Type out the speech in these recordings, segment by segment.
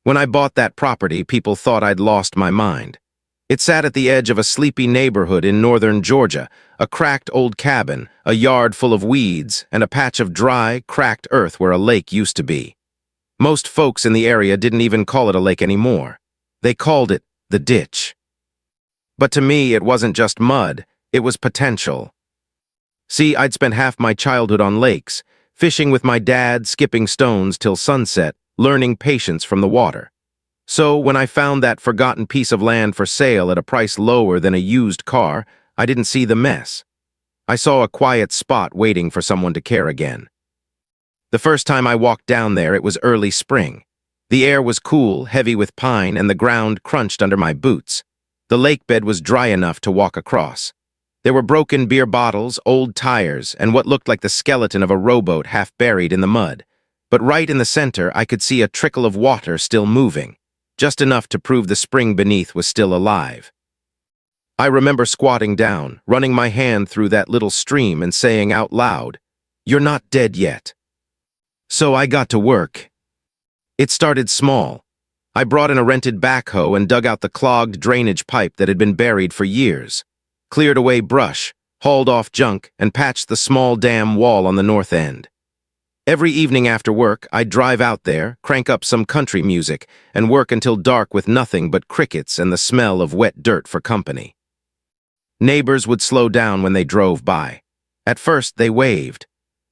When I bought that property, people thought I'd lost my mind. It sat at the edge of a sleepy neighborhood in northern Georgia, a cracked old cabin, a yard full of weeds, and a patch of dry, cracked earth where a lake used to be. Most folks in the area didn't even call it a lake anymore. They called it the ditch. But to me, it wasn't just mud, it was potential. See, I'd spent half my childhood on lakes, fishing with my dad, skipping stones till sunset, learning patience from the water. So, when I found that forgotten piece of land for sale at a price lower than a used car, I didn't see the mess. I saw a quiet spot waiting for someone to care again. The first time I walked down there, it was early spring. The air was cool, heavy with pine, and the ground crunched under my boots. The lake bed was dry enough to walk across. There were broken beer bottles, old tires, and what looked like the skeleton of a rowboat half buried in the mud. But right in the center, I could see a trickle of water still moving, just enough to prove the spring beneath was still alive. I remember squatting down, running my hand through that little stream and saying out loud, "You're not dead yet." So I got to work. It started small. I brought in a rented backhoe and dug out the clogged drainage pipe that had been buried for years, cleared away brush, hauled off junk, and patched the small dam wall on the north end. Every evening after work, I'd drive out there, crank up some country music, and work until dark with nothing but crickets and the smell of wet dirt for company. Neighbors would slow down when they drove by. At first, they waved.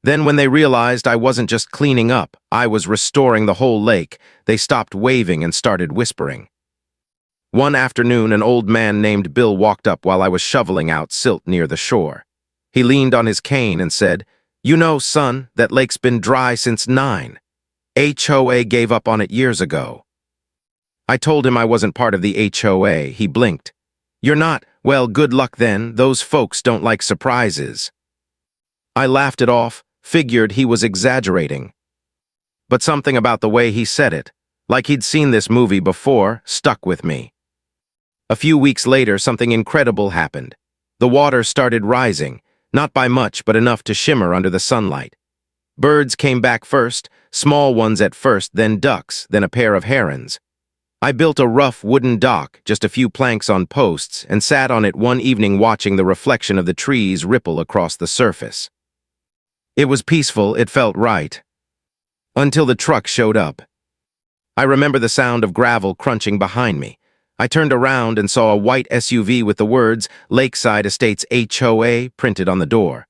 Then when they realized I wasn't just cleaning up, I was restoring the whole lake, they stopped waving and started whispering. One afternoon, an old man named Bill walked up while I was shoveling out silt near the shore. He leaned on his cane and said, "You know, son, that lake's been dry since 9. HOA gave up on it years ago." I told him I wasn't part of the HOA. He blinked. "You're not? Well, good luck then. Those folks don't like surprises." I laughed it off, figured he was exaggerating. But something about the way he said it, like he'd seen this movie before, stuck with me. A few weeks later, something incredible happened. The water started rising, not by much, but enough to shimmer under the sunlight. Birds came back first, small ones at first, then ducks, then a pair of herons. I built a rough wooden dock, just a few planks on posts, and sat on it one evening watching the reflection of the trees ripple across the surface. It was peaceful, it felt right. Until the truck showed up. I remember the sound of gravel crunching behind me. I turned around and saw a white SUV with the words Lakeside Estates HOA printed on the door.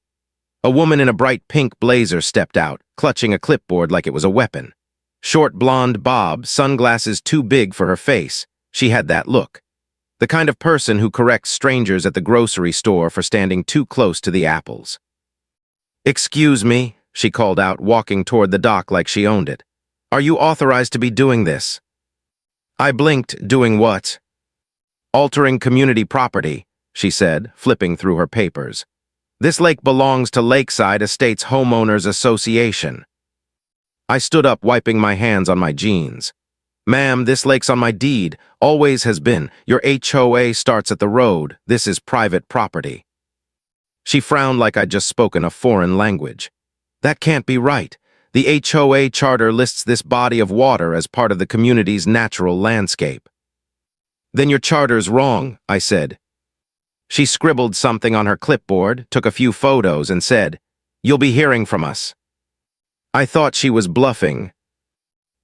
A woman in a bright pink blazer stepped out, clutching a clipboard like it was a weapon. Short blonde bob, sunglasses too big for her face. She had that look. The kind of person who corrects strangers at the grocery store for standing too close to the apples. "Excuse me," she called out, walking toward the dock like she owned it. "Are you authorized to be doing this?" I blinked. "Doing what?" "Altering community property," she said, flipping through her papers. "This lake belongs to Lakeside Estates Homeowners Association." I stood up, wiping my hands on my jeans. "Ma'am, this lake's on my deed. Always has been. Your HOA starts at the road. This is private property." She frowned like I'd just spoken a foreign language. "That can't be right. The HOA charter lists this body of water as part of the community's natural landscape." "Then your charter's wrong," I said. She scribbled something on her clipboard, took a few photos, and said, "You'll be hearing from us." I thought she was bluffing.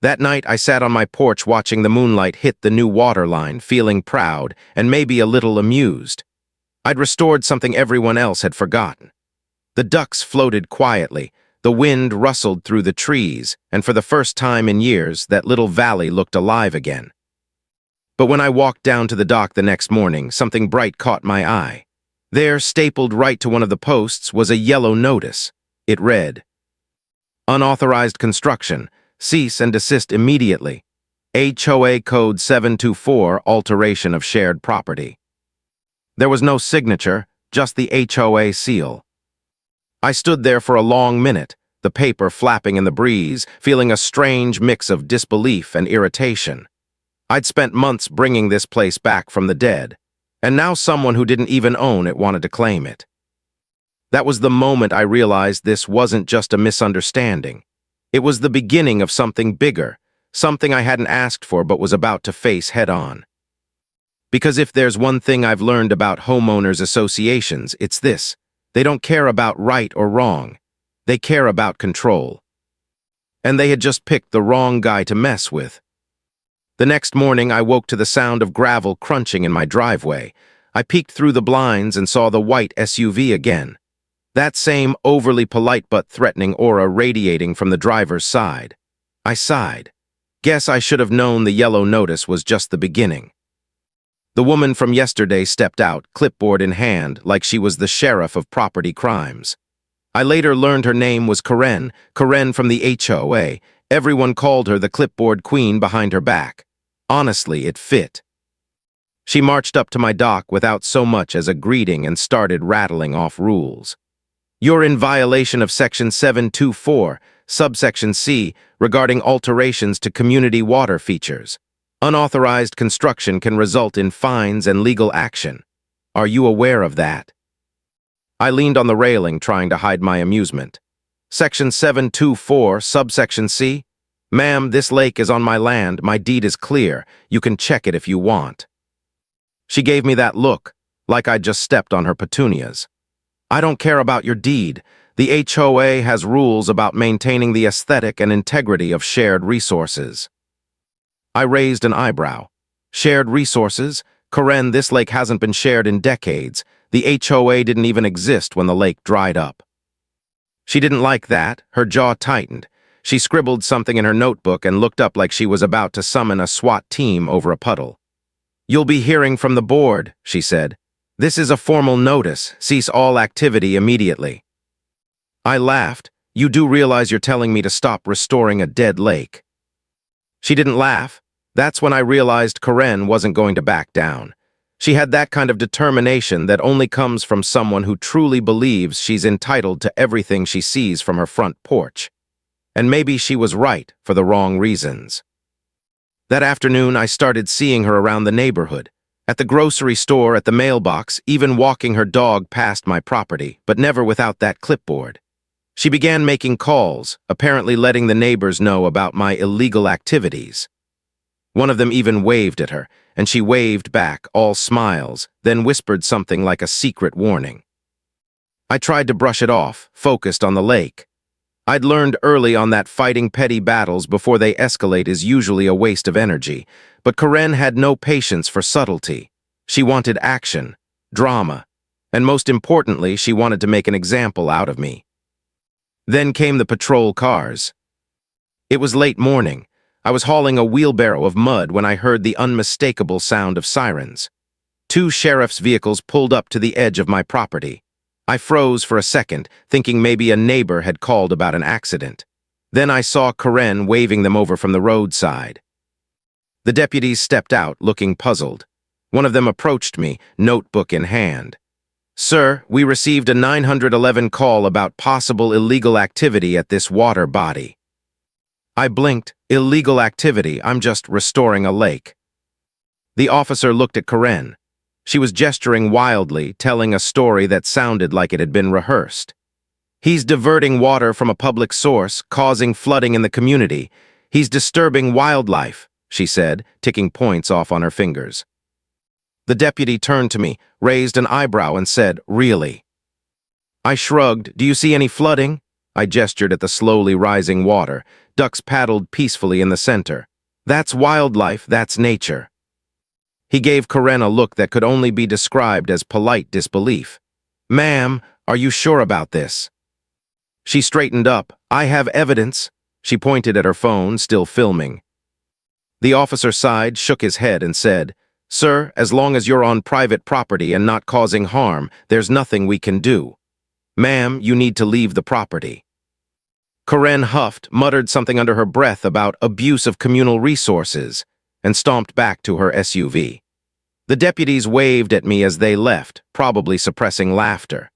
That night, I sat on my porch watching the moonlight hit the new water line, feeling proud and maybe a little amused. I'd restored something everyone else had forgotten. The ducks floated quietly, the wind rustled through the trees, and for the first time in years, that little valley looked alive again. But when I walked down to the dock the next morning, something bright caught my eye. There, stapled right to one of the posts, was a yellow notice. It read, "Unauthorized construction. Cease and desist immediately. HOA Code 724, alteration of shared property." There was no signature, just the HOA seal. I stood there for a long minute, the paper flapping in the breeze, feeling a strange mix of disbelief and irritation. I'd spent months bringing this place back from the dead, and now someone who didn't even own it wanted to claim it. That was the moment I realized this wasn't just a misunderstanding. It was the beginning of something bigger, something I hadn't asked for but was about to face head-on. Because if there's one thing I've learned about homeowners associations, it's this: they don't care about right or wrong. They care about control. And they had just picked the wrong guy to mess with. The next morning, I woke to the sound of gravel crunching in my driveway. I peeked through the blinds and saw the white SUV again. That same overly polite but threatening aura radiating from the driver's side. I sighed. Guess I should have known the yellow notice was just the beginning. The woman from yesterday stepped out, clipboard in hand, like she was the sheriff of property crimes. I later learned her name was Karen from the HOA. Everyone called her the clipboard queen behind her back. Honestly, it fit. She marched up to my dock without so much as a greeting and started rattling off rules. You're in violation of Section 724, subsection C, regarding alterations to community water features. Unauthorized construction can result in fines and legal action. Are you aware of that? I leaned on the railing, trying to hide my amusement. Section 724, subsection C? Ma'am, this lake is on my land. My deed is clear. You can check it if you want. She gave me that look, like I'd just stepped on her petunias. I don't care about your deed. The HOA has rules about maintaining the aesthetic and integrity of shared resources. I raised an eyebrow. Shared resources? Karen, this lake hasn't been shared in decades. The HOA didn't even exist when the lake dried up. She didn't like that. Her jaw tightened. She scribbled something in her notebook and looked up like she was about to summon a SWAT team over a puddle. You'll be hearing from the board, she said. This is a formal notice. Cease all activity immediately. I laughed. You do realize you're telling me to stop restoring a dead lake? She didn't laugh. That's when I realized Karen wasn't going to back down. She had that kind of determination that only comes from someone who truly believes she's entitled to everything she sees from her front porch. And maybe she was right for the wrong reasons. That afternoon, I started seeing her around the neighborhood, at the grocery store, at the mailbox, even walking her dog past my property, but never without that clipboard. She began making calls, apparently letting the neighbors know about my illegal activities. One of them even waved at her, and she waved back, all smiles, then whispered something like a secret warning. I tried to brush it off, focused on the lake. I'd learned early on that fighting petty battles before they escalate is usually a waste of energy, but Karen had no patience for subtlety. She wanted action, drama, and most importantly, she wanted to make an example out of me. Then came the patrol cars. It was late morning. I was hauling a wheelbarrow of mud when I heard the unmistakable sound of sirens. 2 sheriff's vehicles pulled up to the edge of my property. I froze for a second, thinking maybe a neighbor had called about an accident. Then I saw Karen waving them over from the roadside. The deputies stepped out, looking puzzled. One of them approached me, notebook in hand. Sir, we received a 911 call about possible illegal activity at this water body. I blinked. Illegal activity, I'm just restoring a lake. The officer looked at Karen. She was gesturing wildly, telling a story that sounded like it had been rehearsed. He's diverting water from a public source, causing flooding in the community. He's disturbing wildlife, she said, ticking points off on her fingers. The deputy turned to me, raised an eyebrow and said, "Really?" I shrugged. Do you see any flooding? I gestured at the slowly rising water. Ducks paddled peacefully in the center. That's wildlife, that's nature. He gave Karen a look that could only be described as polite disbelief. Ma'am, are you sure about this? She straightened up. I have evidence. She pointed at her phone, still filming. The officer sighed, shook his head and said, Sir, as long as you're on private property and not causing harm, there's nothing we can do. Ma'am, you need to leave the property. Karen huffed, muttered something under her breath about abuse of communal resources, and stomped back to her SUV. The deputies waved at me as they left, probably suppressing laughter.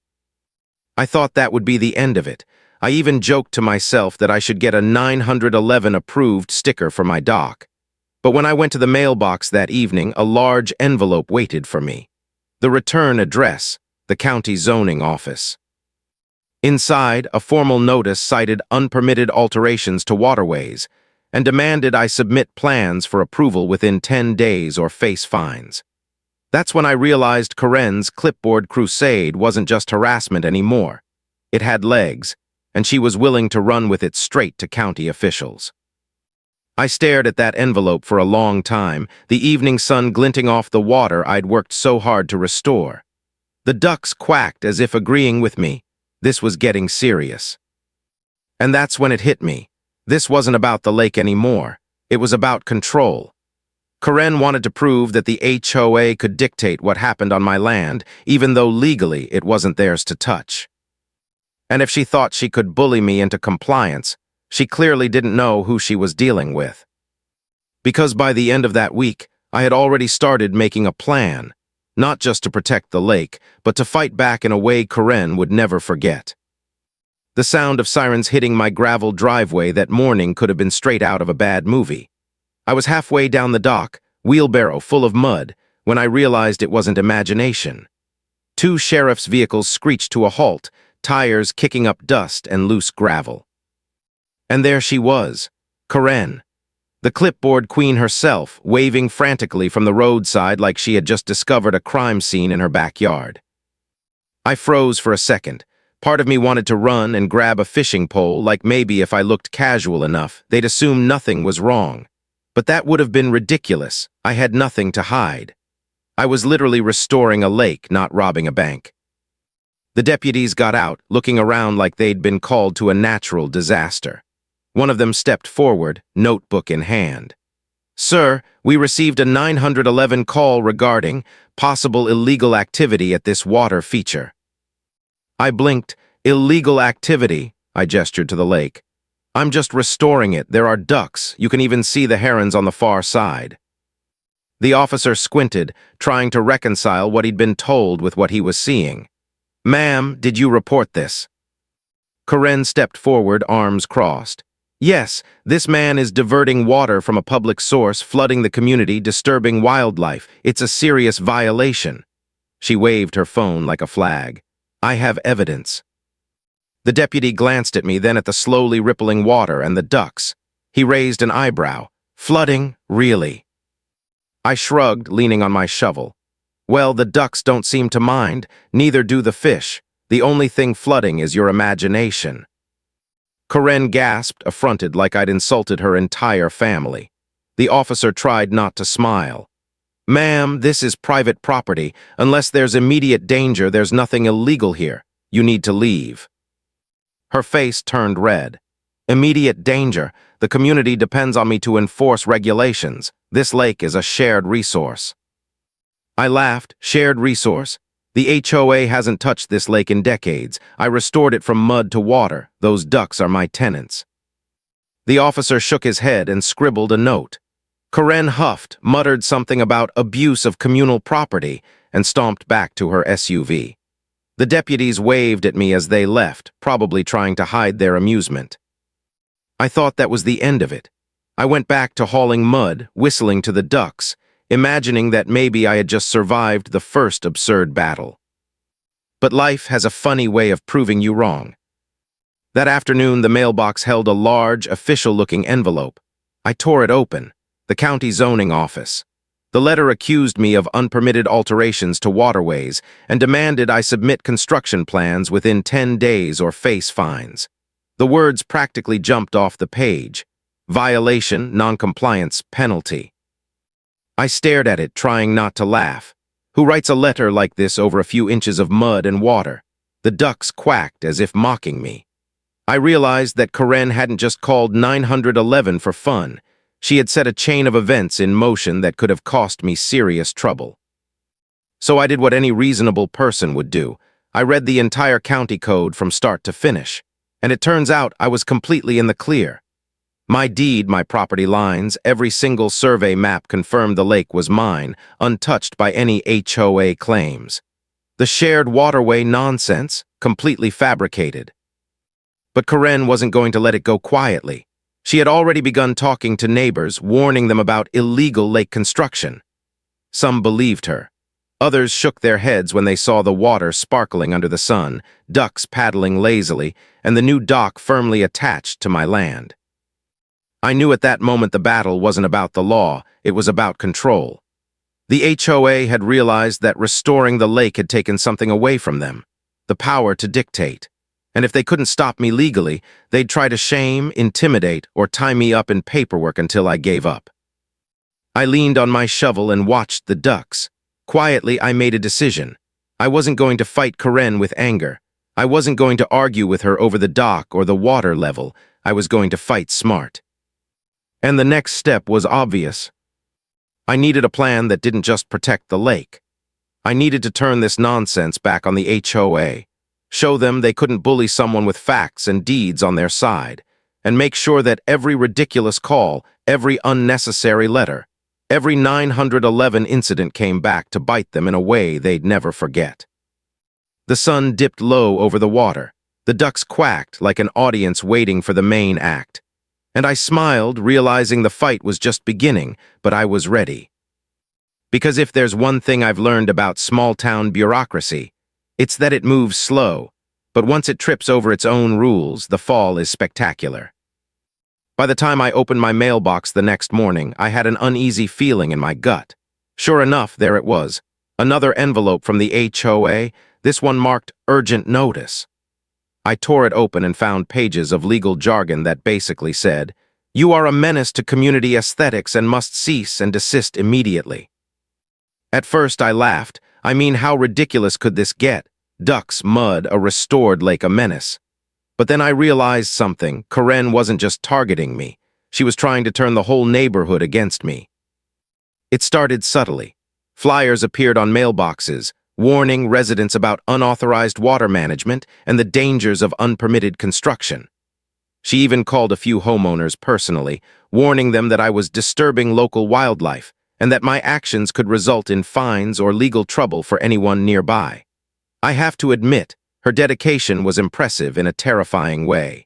I thought that would be the end of it. I even joked to myself that I should get a 911 approved sticker for my dock. But when I went to the mailbox that evening, a large envelope waited for me. The return address, the county zoning office. Inside, a formal notice cited unpermitted alterations to waterways, and demanded I submit plans for approval within 10 days or face fines. That's when I realized Karen's clipboard crusade wasn't just harassment anymore. It had legs, and she was willing to run with it straight to county officials. I stared at that envelope for a long time, the evening sun glinting off the water I'd worked so hard to restore. The ducks quacked as if agreeing with me. This was getting serious. And that's when it hit me. This wasn't about the lake anymore. It was about control. Karen wanted to prove that the HOA could dictate what happened on my land, even though legally it wasn't theirs to touch. And if she thought she could bully me into compliance, she clearly didn't know who she was dealing with. Because by the end of that week, I had already started making a plan, not just to protect the lake, but to fight back in a way Karen would never forget. The sound of sirens hitting my gravel driveway that morning could have been straight out of a bad movie. I was halfway down the dock, wheelbarrow full of mud, when I realized it wasn't imagination. 2 sheriff's vehicles screeched to a halt, tires kicking up dust and loose gravel. And there she was, Karen, the clipboard queen herself, waving frantically from the roadside like she had just discovered a crime scene in her backyard. I froze for a second. Part of me wanted to run and grab a fishing pole, like maybe if I looked casual enough, they'd assume nothing was wrong. But that would have been ridiculous. I had nothing to hide. I was literally restoring a lake, not robbing a bank. The deputies got out, looking around like they'd been called to a natural disaster. One of them stepped forward, notebook in hand. "Sir, we received a 911 call regarding possible illegal activity at this water feature." I blinked. "Illegal activity?" I gestured to the lake. "I'm just restoring it. There are ducks. You can even see the herons on the far side." The officer squinted, trying to reconcile what he'd been told with what he was seeing. "Ma'am, did you report this?" Karen stepped forward, arms crossed. "Yes, this man is diverting water from a public source, flooding the community, disturbing wildlife. It's a serious violation." She waved her phone like a flag. "I have evidence." The deputy glanced at me, then at the slowly rippling water and the ducks. He raised an eyebrow. "Flooding? Really?" I shrugged, leaning on my shovel. "Well, the ducks don't seem to mind, neither do the fish. The only thing flooding is your imagination." Karen gasped, affronted like I'd insulted her entire family. The officer tried not to smile. "Ma'am, this is private property. Unless there's immediate danger, there's nothing illegal here. You need to leave." Her face turned red. "Immediate danger? The community depends on me to enforce regulations. This lake is a shared resource." I laughed. "Shared resource? The HOA hasn't touched this lake in decades. I restored it from mud to water. Those ducks are my tenants." The officer shook his head and scribbled a note. Karen huffed, muttered something about abuse of communal property, and stomped back to her SUV. The deputies waved at me as they left, probably trying to hide their amusement. I thought that was the end of it. I went back to hauling mud, whistling to the ducks, imagining that maybe I had just survived the first absurd battle. But life has a funny way of proving you wrong. That afternoon, the mailbox held a large, official-looking envelope. I tore it open. The county zoning office. The letter accused me of unpermitted alterations to waterways and demanded I submit construction plans within 10 days or face fines. The words practically jumped off the page. Violation, noncompliance, penalty. I stared at it, trying not to laugh. Who writes a letter like this over a few inches of mud and water? The ducks quacked as if mocking me. I realized that Karen hadn't just called 911 for fun. She had set a chain of events in motion that could have cost me serious trouble. So I did what any reasonable person would do. I read the entire county code from start to finish, and it turns out I was completely in the clear. My deed, my property lines, every single survey map confirmed the lake was mine, untouched by any HOA claims. The shared waterway nonsense, completely fabricated. But Karen wasn't going to let it go quietly. She had already begun talking to neighbors, warning them about illegal lake construction. Some believed her. Others shook their heads when they saw the water sparkling under the sun, ducks paddling lazily, and the new dock firmly attached to my land. I knew at that moment the battle wasn't about the law, it was about control. The HOA had realized that restoring the lake had taken something away from them, the power to dictate. And if they couldn't stop me legally, they'd try to shame, intimidate, or tie me up in paperwork until I gave up. I leaned on my shovel and watched the ducks. Quietly, I made a decision. I wasn't going to fight Karen with anger. I wasn't going to argue with her over the dock or the water level. I was going to fight smart. And the next step was obvious. I needed a plan that didn't just protect the lake. I needed to turn this nonsense back on the HOA, show them they couldn't bully someone with facts and deeds on their side, and make sure that every ridiculous call, every unnecessary letter, every 911 incident came back to bite them in a way they'd never forget. The sun dipped low over the water. The ducks quacked like an audience waiting for the main act. And I smiled, realizing the fight was just beginning, but I was ready. Because if there's one thing I've learned about small-town bureaucracy, it's that it moves slow, but once it trips over its own rules, the fall is spectacular. By the time I opened my mailbox the next morning, I had an uneasy feeling in my gut. Sure enough, there it was. Another envelope from the HOA, this one marked urgent notice. I tore it open and found pages of legal jargon that basically said, "You are a menace to community aesthetics and must cease and desist immediately." At first I laughed. I mean, how ridiculous could this get? Ducks, mud, a restored lake, a menace. But then I realized something. Karen wasn't just targeting me. She was trying to turn the whole neighborhood against me. It started subtly. Flyers appeared on mailboxes, warning residents about unauthorized water management and the dangers of unpermitted construction. She even called a few homeowners personally, warning them that I was disturbing local wildlife and that my actions could result in fines or legal trouble for anyone nearby. I have to admit, her dedication was impressive in a terrifying way.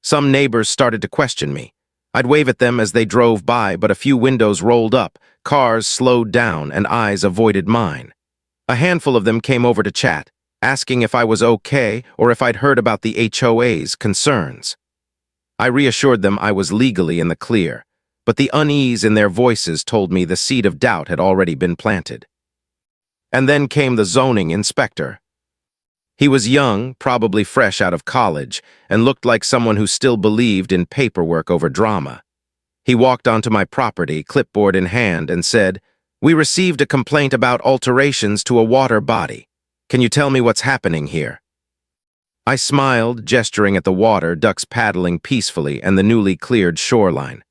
Some neighbors started to question me. I'd wave at them as they drove by, but a few windows rolled up, cars slowed down, and eyes avoided mine. A handful of them came over to chat, asking if I was okay or if I'd heard about the HOA's concerns. I reassured them I was legally in the clear, but the unease in their voices told me the seed of doubt had already been planted. And then came the zoning inspector. He was young, probably fresh out of college, and looked like someone who still believed in paperwork over drama. He walked onto my property, clipboard in hand, and said, "We received a complaint about alterations to a water body. Can you tell me what's happening here?" I smiled, gesturing at the water, ducks paddling peacefully, and the newly cleared shoreline.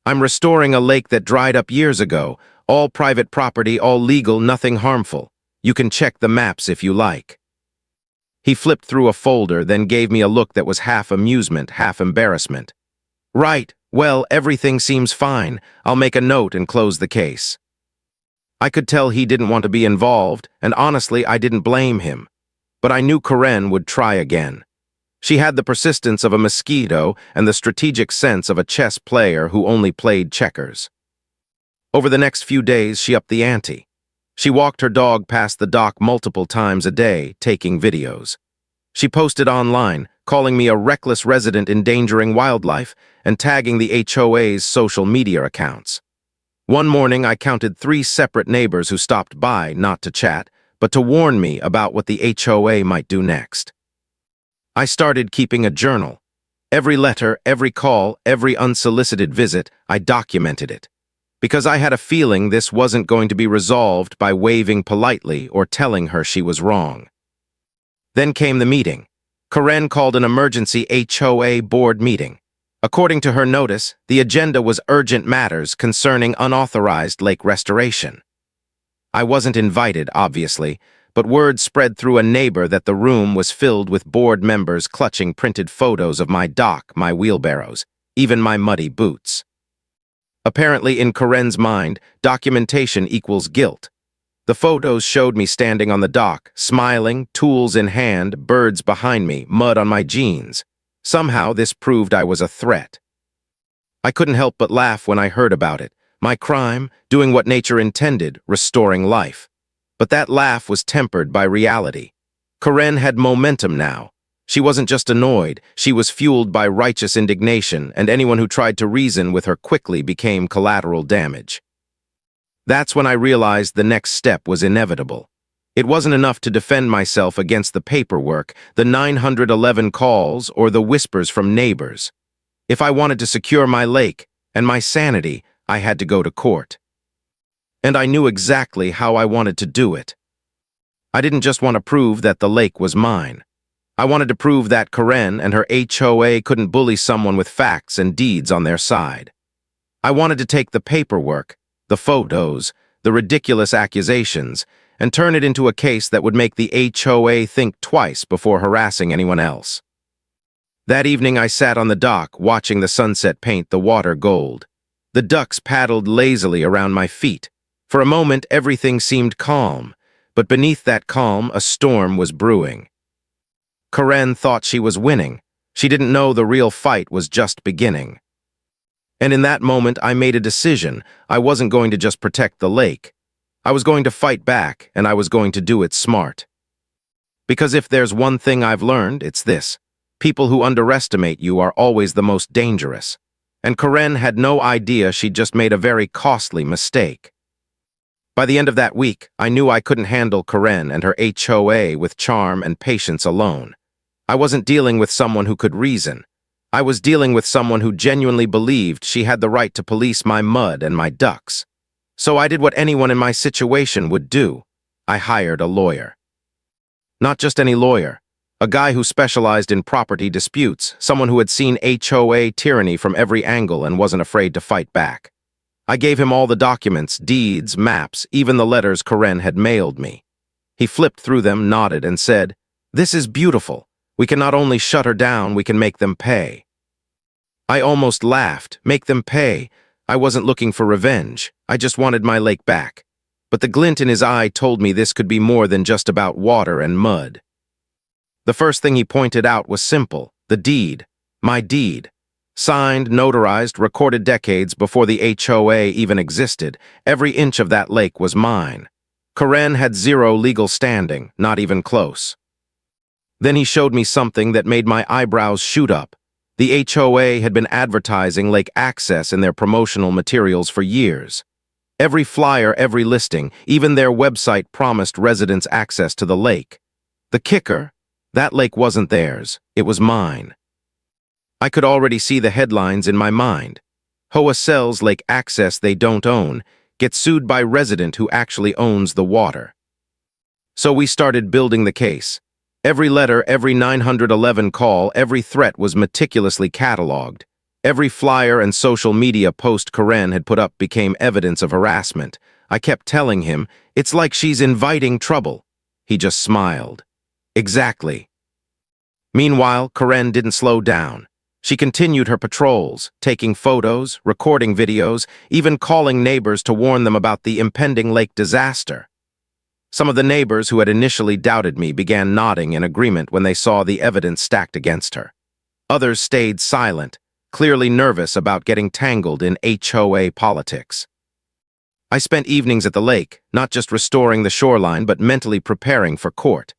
I'm restoring a lake that dried up years ago. All private property, all legal, nothing harmful. You can check the maps if you like." He flipped through a folder, then gave me a look that was half amusement, half embarrassment. "Right, well, everything seems fine. I'll make a note and close the case." I could tell he didn't want to be involved, and honestly, I didn't blame him. But I knew Karen would try again. She had the persistence of a mosquito and the strategic sense of a chess player who only played checkers. Over the next few days, she upped the ante. She walked her dog past the dock multiple times a day, taking videos. She posted online, calling me a reckless resident endangering wildlife and tagging the HOA's social media accounts. One morning, I counted 3 separate neighbors who stopped by, not to chat, but to warn me about what the HOA might do next. I started keeping a journal. Every letter, every call, every unsolicited visit, I documented it. Because I had a feeling this wasn't going to be resolved by waving politely or telling her she was wrong. Then came the meeting. Karen called an emergency HOA board meeting. According to her notice, the agenda was urgent matters concerning unauthorized lake restoration. I wasn't invited, obviously, but word spread through a neighbor that the room was filled with board members clutching printed photos of my dock, my wheelbarrows, even my muddy boots. Apparently, in Karen's mind, documentation equals guilt. The photos showed me standing on the dock, smiling, tools in hand, birds behind me, mud on my jeans. Somehow, this proved I was a threat. I couldn't help but laugh when I heard about it. My crime, doing what nature intended, restoring life. But that laugh was tempered by reality. Karen had momentum now. She wasn't just annoyed, she was fueled by righteous indignation, and anyone who tried to reason with her quickly became collateral damage. That's when I realized the next step was inevitable. It wasn't enough to defend myself against the paperwork, the 911 calls, or the whispers from neighbors. If I wanted to secure my lake and my sanity, I had to go to court. And I knew exactly how I wanted to do it. I didn't just want to prove that the lake was mine. I wanted to prove that Karen and her HOA couldn't bully someone with facts and deeds on their side. I wanted to take the paperwork, the photos, the ridiculous accusations, and turn it into a case that would make the HOA think twice before harassing anyone else. That evening I sat on the dock watching the sunset paint the water gold. The ducks paddled lazily around my feet. For a moment everything seemed calm, but beneath that calm a storm was brewing. Karen thought she was winning. She didn't know the real fight was just beginning. And in that moment I made a decision. I wasn't going to just protect the lake. I was going to fight back, and I was going to do it smart. Because if there's one thing I've learned, it's this. People who underestimate you are always the most dangerous. And Karen had no idea she'd just made a very costly mistake. By the end of that week, I knew I couldn't handle Karen and her HOA with charm and patience alone. I wasn't dealing with someone who could reason. I was dealing with someone who genuinely believed she had the right to police my mud and my ducks. So I did what anyone in my situation would do. I hired a lawyer. Not just any lawyer. A guy who specialized in property disputes, someone who had seen HOA tyranny from every angle and wasn't afraid to fight back. I gave him all the documents, deeds, maps, even the letters Karen had mailed me. He flipped through them, nodded, and said, "This is beautiful. We can not only shut her down, we can make them pay." I almost laughed. Make them pay. I wasn't looking for revenge. I just wanted my lake back. But the glint in his eye told me this could be more than just about water and mud. The first thing he pointed out was simple. The deed. My deed. Signed, notarized, recorded decades before the HOA even existed. Every inch of that lake was mine. Karen had zero legal standing, not even close. Then he showed me something that made my eyebrows shoot up. The HOA had been advertising lake access in their promotional materials for years. Every flyer, every listing, even their website promised residents access to the lake. The kicker? That lake wasn't theirs. It was mine. I could already see the headlines in my mind. HOA sells lake access they don't own, gets sued by resident who actually owns the water. So we started building the case. Every letter, every 911 call, every threat was meticulously cataloged. Every flyer and social media post Karen had put up became evidence of harassment. I kept telling him, "It's like she's inviting trouble." He just smiled. Exactly. Meanwhile, Karen didn't slow down. She continued her patrols, taking photos, recording videos, even calling neighbors to warn them about the impending lake disaster. Some of the neighbors who had initially doubted me began nodding in agreement when they saw the evidence stacked against her. Others stayed silent, clearly nervous about getting tangled in HOA politics. I spent evenings at the lake, not just restoring the shoreline but mentally preparing for court.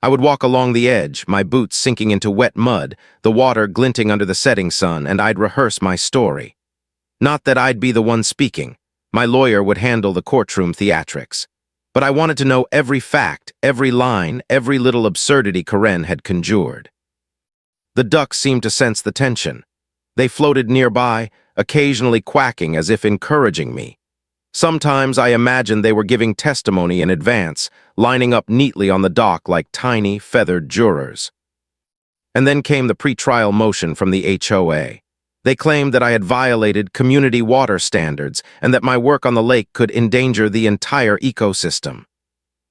I would walk along the edge, my boots sinking into wet mud, the water glinting under the setting sun, and I'd rehearse my story. Not that I'd be the one speaking. My lawyer would handle the courtroom theatrics. But I wanted to know every fact, every line, every little absurdity Karen had conjured. The ducks seemed to sense the tension. They floated nearby, occasionally quacking as if encouraging me. Sometimes I imagined they were giving testimony in advance, lining up neatly on the dock like tiny, feathered jurors. And then came the pre-trial motion from the HOA. They claimed that I had violated community water standards and that my work on the lake could endanger the entire ecosystem.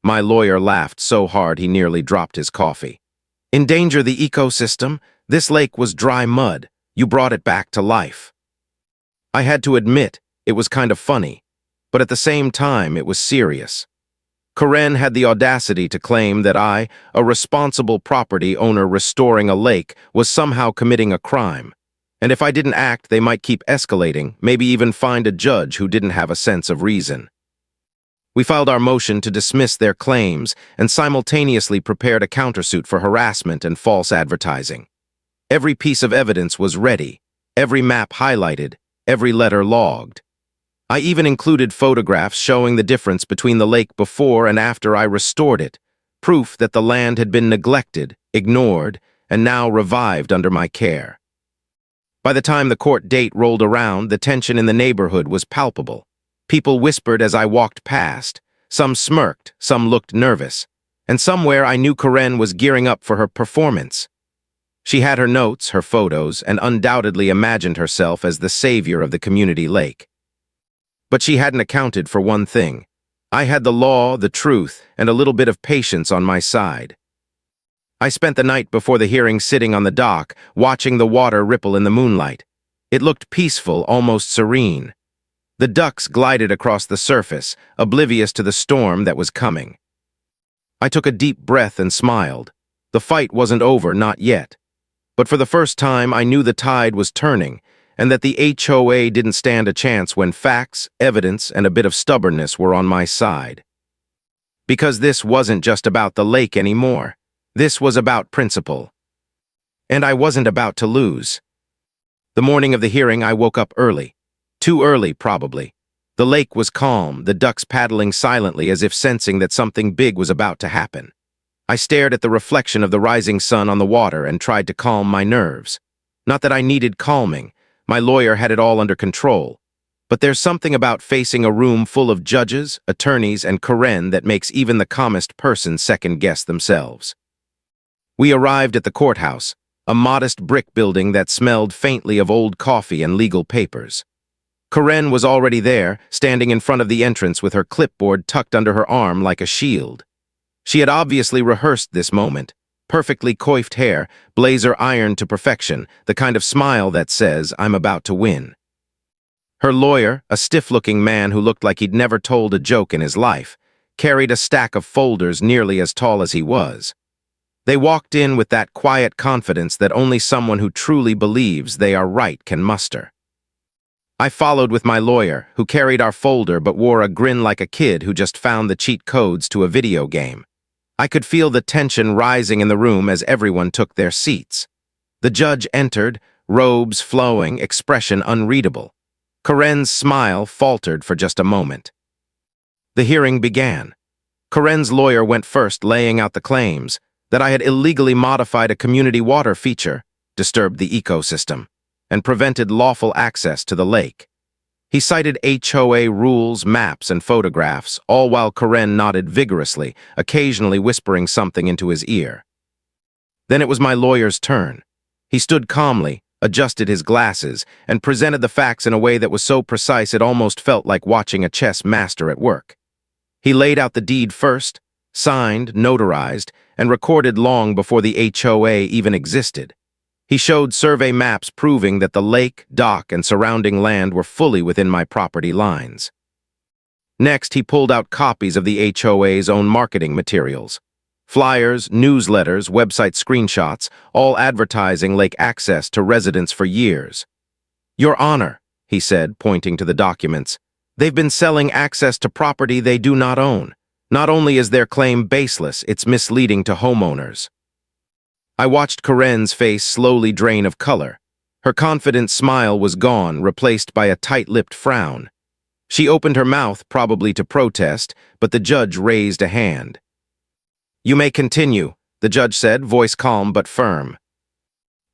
My lawyer laughed so hard he nearly dropped his coffee. Endanger the ecosystem? This lake was dry mud. You brought it back to life. I had to admit, it was kind of funny, but at the same time it was serious. Karen had the audacity to claim that I, a responsible property owner restoring a lake, was somehow committing a crime. And if I didn't act, they might keep escalating, maybe even find a judge who didn't have a sense of reason. We filed our motion to dismiss their claims and simultaneously prepared a countersuit for harassment and false advertising. Every piece of evidence was ready, every map highlighted, every letter logged. I even included photographs showing the difference between the lake before and after I restored it, proof that the land had been neglected, ignored, and now revived under my care. By the time the court date rolled around, the tension in the neighborhood was palpable. People whispered as I walked past. Some smirked, some looked nervous. And somewhere I knew Karen was gearing up for her performance. She had her notes, her photos, and undoubtedly imagined herself as the savior of the community lake. But she hadn't accounted for one thing. I had the law, the truth, and a little bit of patience on my side. I spent the night before the hearing sitting on the dock, watching the water ripple in the moonlight. It looked peaceful, almost serene. The ducks glided across the surface, oblivious to the storm that was coming. I took a deep breath and smiled. The fight wasn't over, not yet. But for the first time, I knew the tide was turning, and that the HOA didn't stand a chance when facts, evidence, and a bit of stubbornness were on my side. Because this wasn't just about the lake anymore. This was about principle. And I wasn't about to lose. The morning of the hearing, I woke up early. Too early, probably. The lake was calm, the ducks paddling silently as if sensing that something big was about to happen. I stared at the reflection of the rising sun on the water and tried to calm my nerves. Not that I needed calming. My lawyer had it all under control. But there's something about facing a room full of judges, attorneys, and Karen that makes even the calmest person second-guess themselves. We arrived at the courthouse, a modest brick building that smelled faintly of old coffee and legal papers. Karen was already there, standing in front of the entrance with her clipboard tucked under her arm like a shield. She had obviously rehearsed this moment. Perfectly coiffed hair, blazer ironed to perfection, the kind of smile that says, "I'm about to win." Her lawyer, a stiff-looking man who looked like he'd never told a joke in his life, carried a stack of folders nearly as tall as he was. They walked in with that quiet confidence that only someone who truly believes they are right can muster. I followed with my lawyer, who carried our folder but wore a grin like a kid who just found the cheat codes to a video game. I could feel the tension rising in the room as everyone took their seats. The judge entered, robes flowing, expression unreadable. Karen's smile faltered for just a moment. The hearing began. Karen's lawyer went first, laying out the claims that I had illegally modified a community water feature, disturbed the ecosystem, and prevented lawful access to the lake. He cited HOA rules, maps, and photographs, all while Karen nodded vigorously, occasionally whispering something into his ear. Then it was my lawyer's turn. He stood calmly, adjusted his glasses, and presented the facts in a way that was so precise it almost felt like watching a chess master at work. He laid out the deed first, signed, notarized, and recorded long before the HOA even existed. He showed survey maps proving that the lake, dock, and surrounding land were fully within my property lines. Next, he pulled out copies of the HOA's own marketing materials. Flyers, newsletters, website screenshots, all advertising lake access to residents for years. "Your Honor," he said, pointing to the documents, "they've been selling access to property they do not own. Not only is their claim baseless, it's misleading to homeowners." I watched Karen's face slowly drain of color. Her confident smile was gone, replaced by a tight-lipped frown. She opened her mouth, probably to protest, but the judge raised a hand. "You may continue," the judge said, voice calm but firm.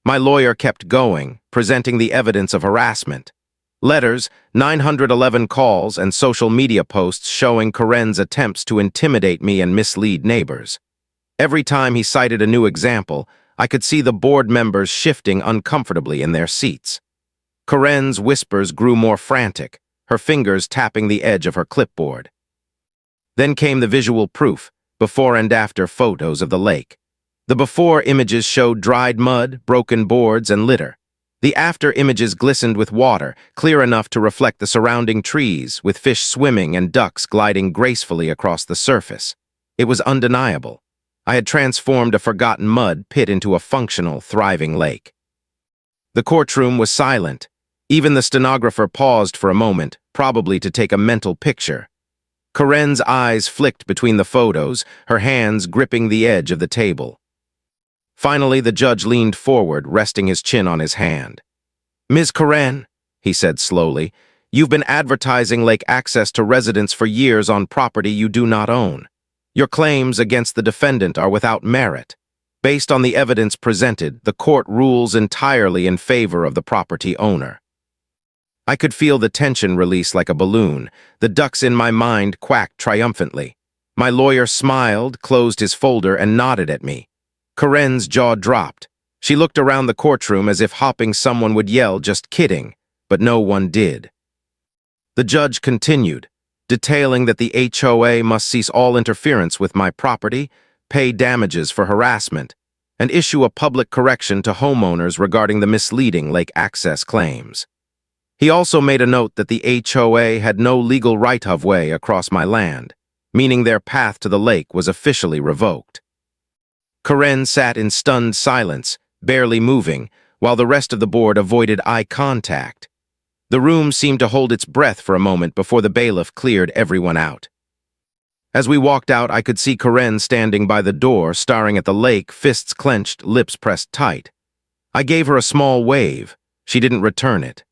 My lawyer kept going, presenting the evidence of harassment. Letters, 911 calls, and social media posts showing Karen's attempts to intimidate me and mislead neighbors. Every time he cited a new example, I could see the board members shifting uncomfortably in their seats. Karen's whispers grew more frantic, her fingers tapping the edge of her clipboard. Then came the visual proof, before and after photos of the lake. The before images showed dried mud, broken boards, and litter. The after images glistened with water, clear enough to reflect the surrounding trees, with fish swimming and ducks gliding gracefully across the surface. It was undeniable. I had transformed a forgotten mud pit into a functional, thriving lake. The courtroom was silent. Even the stenographer paused for a moment, probably to take a mental picture. Karen's eyes flicked between the photos, her hands gripping the edge of the table. Finally, the judge leaned forward, resting his chin on his hand. "Ms. Karen," he said slowly, "you've been advertising lake access to residents for years on property you do not own. Your claims against the defendant are without merit. Based on the evidence presented, the court rules entirely in favor of the property owner." I could feel the tension release like a balloon. The ducks in my mind quacked triumphantly. My lawyer smiled, closed his folder, and nodded at me. Karen's jaw dropped. She looked around the courtroom as if hoping someone would yell, "Just kidding," but no one did. The judge continued, detailing that the HOA must cease all interference with my property, pay damages for harassment, and issue a public correction to homeowners regarding the misleading lake access claims. He also made a note that the HOA had no legal right-of-way across my land, meaning their path to the lake was officially revoked. Karen sat in stunned silence, barely moving, while the rest of the board avoided eye contact. The room seemed to hold its breath for a moment before the bailiff cleared everyone out. As we walked out, I could see Karen standing by the door, staring at the lake, fists clenched, lips pressed tight. I gave her a small wave. She didn't return it.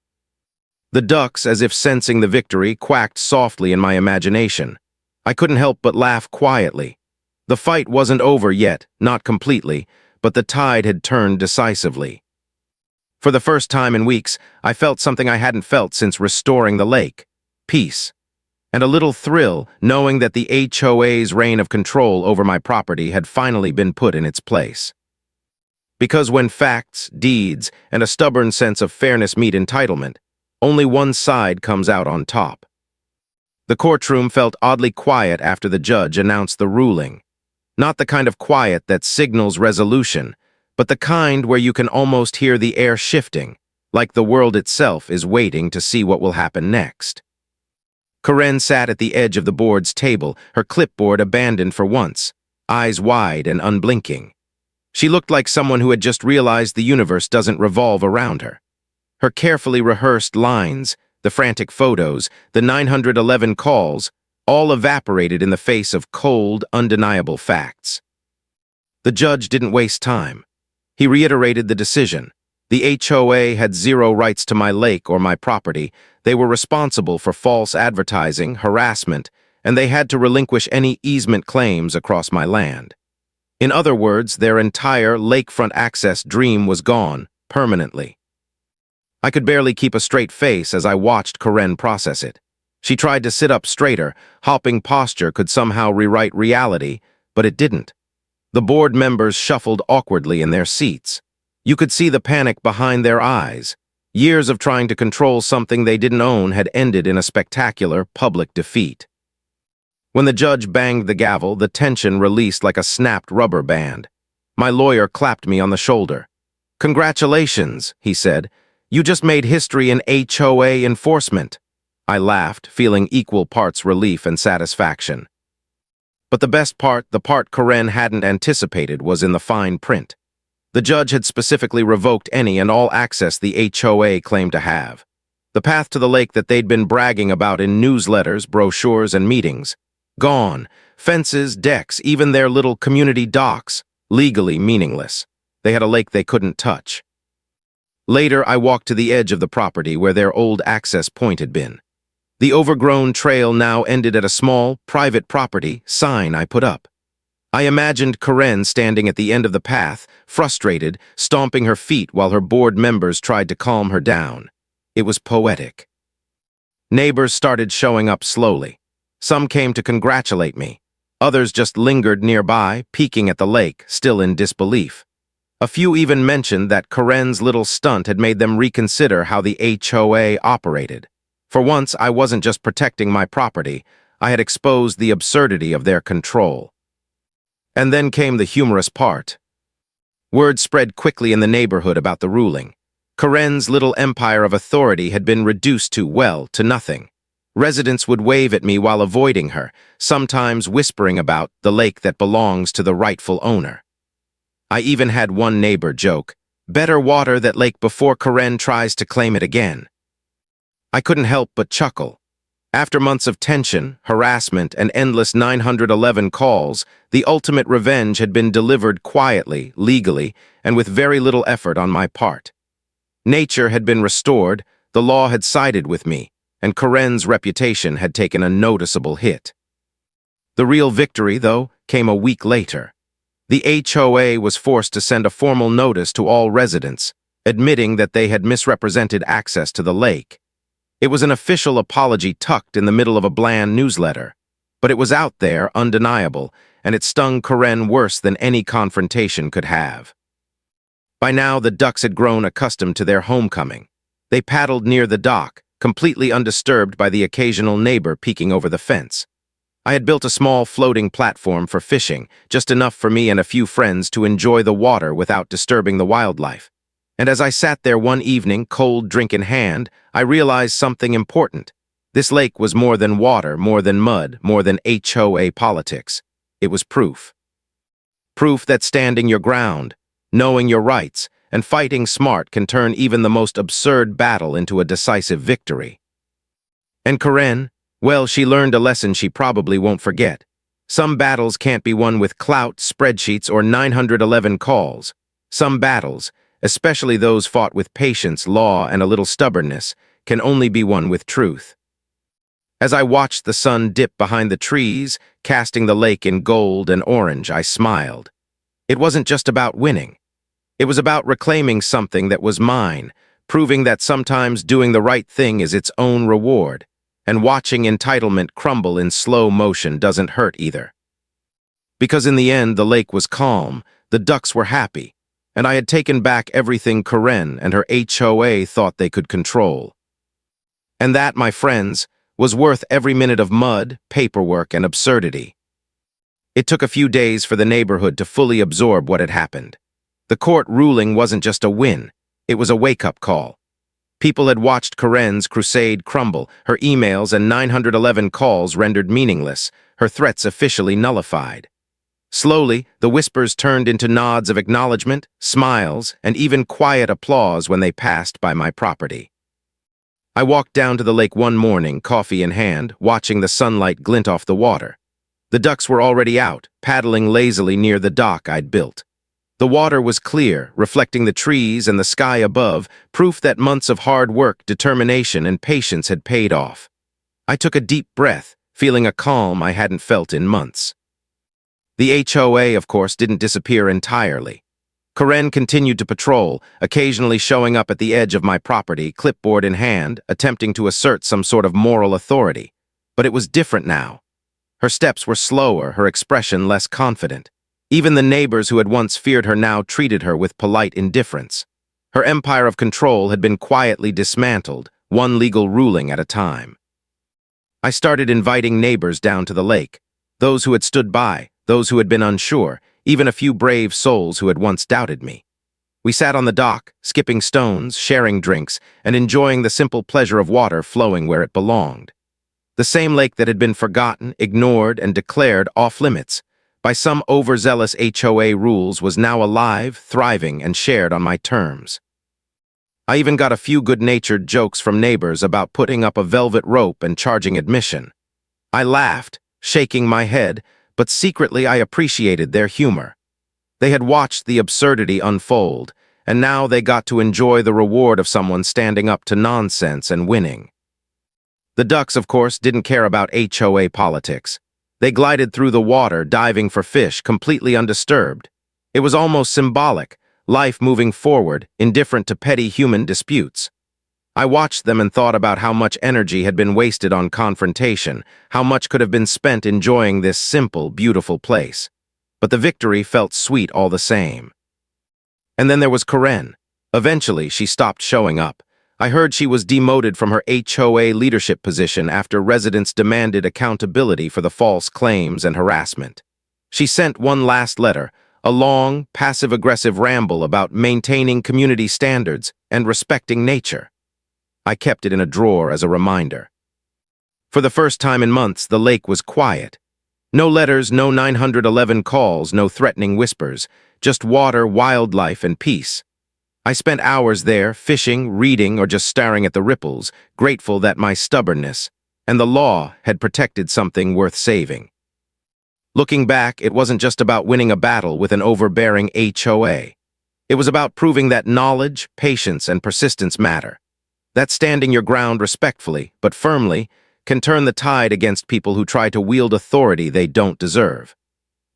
The ducks, as if sensing the victory, quacked softly in my imagination. I couldn't help but laugh quietly. The fight wasn't over yet, not completely, but the tide had turned decisively. For the first time in weeks, I felt something I hadn't felt since restoring the lake: peace. And a little thrill, knowing that the HOA's reign of control over my property had finally been put in its place. Because when facts, deeds, and a stubborn sense of fairness meet entitlement, only one side comes out on top. The courtroom felt oddly quiet after the judge announced the ruling. Not the kind of quiet that signals resolution, but the kind where you can almost hear the air shifting, like the world itself is waiting to see what will happen next. Karen sat at the edge of the board's table, her clipboard abandoned for once, eyes wide and unblinking. She looked like someone who had just realized the universe doesn't revolve around her. Her carefully rehearsed lines, the frantic photos, the 911 calls, all evaporated in the face of cold, undeniable facts. The judge didn't waste time. He reiterated the decision. The HOA had zero rights to my lake or my property. They were responsible for false advertising, harassment, and they had to relinquish any easement claims across my land. In other words, their entire lakefront access dream was gone, permanently. I could barely keep a straight face as I watched Karen process it. She tried to sit up straighter, hopping posture could somehow rewrite reality, but it didn't. The board members shuffled awkwardly in their seats. You could see the panic behind their eyes. Years of trying to control something they didn't own had ended in a spectacular public defeat. When the judge banged the gavel, the tension released like a snapped rubber band. My lawyer clapped me on the shoulder. "Congratulations," he said. "You just made history in HOA enforcement." I laughed, feeling equal parts relief and satisfaction. But the best part, the part Karen hadn't anticipated, was in the fine print. The judge had specifically revoked any and all access the HOA claimed to have. The path to the lake that they'd been bragging about in newsletters, brochures, and meetings. Gone. Fences, decks, even their little community docks. Legally meaningless. They had a lake they couldn't touch. Later, I walked to the edge of the property where their old access point had been. The overgrown trail now ended at a small, private property sign I put up. I imagined Karen standing at the end of the path, frustrated, stomping her feet while her board members tried to calm her down. It was poetic. Neighbors started showing up slowly. Some came to congratulate me. Others just lingered nearby, peeking at the lake, still in disbelief. A few even mentioned that Karen's little stunt had made them reconsider how the HOA operated. For once, I wasn't just protecting my property, I had exposed the absurdity of their control. And then came the humorous part. Word spread quickly in the neighborhood about the ruling. Karen's little empire of authority had been reduced to, well, to nothing. Residents would wave at me while avoiding her, sometimes whispering about the lake that belongs to the rightful owner. I even had one neighbor joke, "Better water that lake before Karen tries to claim it again." I couldn't help but chuckle. After months of tension, harassment, and endless 911 calls, the ultimate revenge had been delivered quietly, legally, and with very little effort on my part. Nature had been restored, the law had sided with me, and Karen's reputation had taken a noticeable hit. The real victory, though, came a week later. The HOA was forced to send a formal notice to all residents, admitting that they had misrepresented access to the lake. It was an official apology tucked in the middle of a bland newsletter, but it was out there, undeniable, and it stung Karen worse than any confrontation could have. By now, the ducks had grown accustomed to their homecoming. They paddled near the dock, completely undisturbed by the occasional neighbor peeking over the fence. I had built a small floating platform for fishing, just enough for me and a few friends to enjoy the water without disturbing the wildlife. And as I sat there one evening, cold drink in hand, I realized something important. This lake was more than water, more than mud, more than HOA politics. It was proof. Proof that standing your ground, knowing your rights, and fighting smart can turn even the most absurd battle into a decisive victory. And Karen, well, she learned a lesson she probably won't forget. Some battles can't be won with clout, spreadsheets, or 911 calls. Some battles, especially those fought with patience, law, and a little stubbornness, can only be won with truth. As I watched the sun dip behind the trees, casting the lake in gold and orange, I smiled. It wasn't just about winning. It was about reclaiming something that was mine, proving that sometimes doing the right thing is its own reward, and watching entitlement crumble in slow motion doesn't hurt either. Because in the end, the lake was calm, the ducks were happy, and I had taken back everything Karen and her HOA thought they could control. And that, my friends, was worth every minute of mud, paperwork, and absurdity. It took a few days for the neighborhood to fully absorb what had happened. The court ruling wasn't just a win, it was a wake-up call. People had watched Karen's crusade crumble, her emails and 911 calls rendered meaningless, her threats officially nullified. Slowly, the whispers turned into nods of acknowledgement, smiles, and even quiet applause when they passed by my property. I walked down to the lake one morning, coffee in hand, watching the sunlight glint off the water. The ducks were already out, paddling lazily near the dock I'd built. The water was clear, reflecting the trees and the sky above, proof that months of hard work, determination, and patience had paid off. I took a deep breath, feeling a calm I hadn't felt in months. The HOA, of course, didn't disappear entirely. Karen continued to patrol, occasionally showing up at the edge of my property, clipboard in hand, attempting to assert some sort of moral authority. But it was different now. Her steps were slower, her expression less confident. Even the neighbors who had once feared her now treated her with polite indifference. Her empire of control had been quietly dismantled, one legal ruling at a time. I started inviting neighbors down to the lake, those who had stood by, those who had been unsure, even a few brave souls who had once doubted me. We sat on the dock, skipping stones, sharing drinks, and enjoying the simple pleasure of water flowing where it belonged. The same lake that had been forgotten, ignored, and declared off-limits by some overzealous HOA rules was now alive, thriving, and shared on my terms. I even got a few good-natured jokes from neighbors about putting up a velvet rope and charging admission. I laughed, shaking my head, but secretly I appreciated their humor. They had watched the absurdity unfold, and now they got to enjoy the reward of someone standing up to nonsense and winning. The ducks, of course, didn't care about HOA politics. They glided through the water, diving for fish, completely undisturbed. It was almost symbolic, life moving forward, indifferent to petty human disputes. I watched them and thought about how much energy had been wasted on confrontation, how much could have been spent enjoying this simple, beautiful place. But the victory felt sweet all the same. And then there was Karen. Eventually, she stopped showing up. I heard she was demoted from her HOA leadership position after residents demanded accountability for the false claims and harassment. She sent one last letter, a long, passive-aggressive ramble about maintaining community standards and respecting nature. I kept it in a drawer as a reminder. For the first time in months, the lake was quiet. No letters, no 911 calls, no threatening whispers, just water, wildlife, and peace. I spent hours there, fishing, reading, or just staring at the ripples, grateful that my stubbornness, and the law had protected something worth saving. Looking back, it wasn't just about winning a battle with an overbearing HOA. It was about proving that knowledge, patience, and persistence matter. That standing your ground respectfully, but firmly, can turn the tide against people who try to wield authority they don't deserve.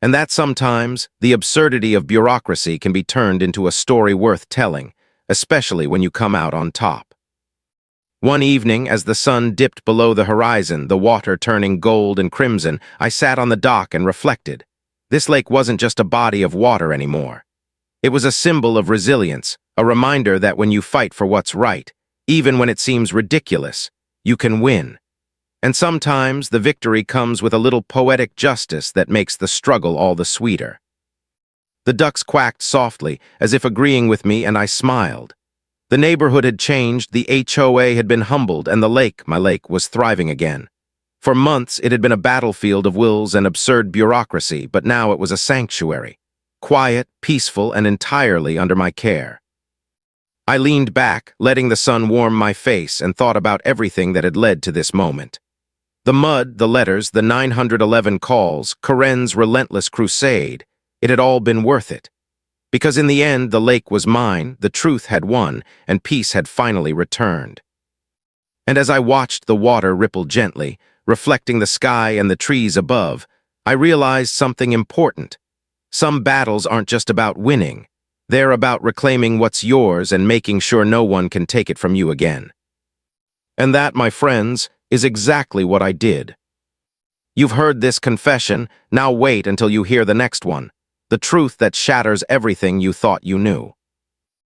And that sometimes, the absurdity of bureaucracy can be turned into a story worth telling, especially when you come out on top. One evening, as the sun dipped below the horizon, the water turning gold and crimson, I sat on the dock and reflected. This lake wasn't just a body of water anymore. It was a symbol of resilience, a reminder that when you fight for what's right, even when it seems ridiculous, you can win. And sometimes the victory comes with a little poetic justice that makes the struggle all the sweeter. The ducks quacked softly, as if agreeing with me, and I smiled. The neighborhood had changed, the HOA had been humbled, and my lake, was thriving again. For months, it had been a battlefield of wills and absurd bureaucracy, but now it was a sanctuary. Quiet, peaceful, and entirely under my care. I leaned back, letting the sun warm my face, and thought about everything that had led to this moment. The mud, the letters, the 911 calls, Karen's relentless crusade, it had all been worth it. Because in the end, the lake was mine, the truth had won, and peace had finally returned. And as I watched the water ripple gently, reflecting the sky and the trees above, I realized something important. Some battles aren't just about winning. They're about reclaiming what's yours and making sure no one can take it from you again. And that, my friends, is exactly what I did. You've heard this confession, now wait until you hear the next one. The truth that shatters everything you thought you knew.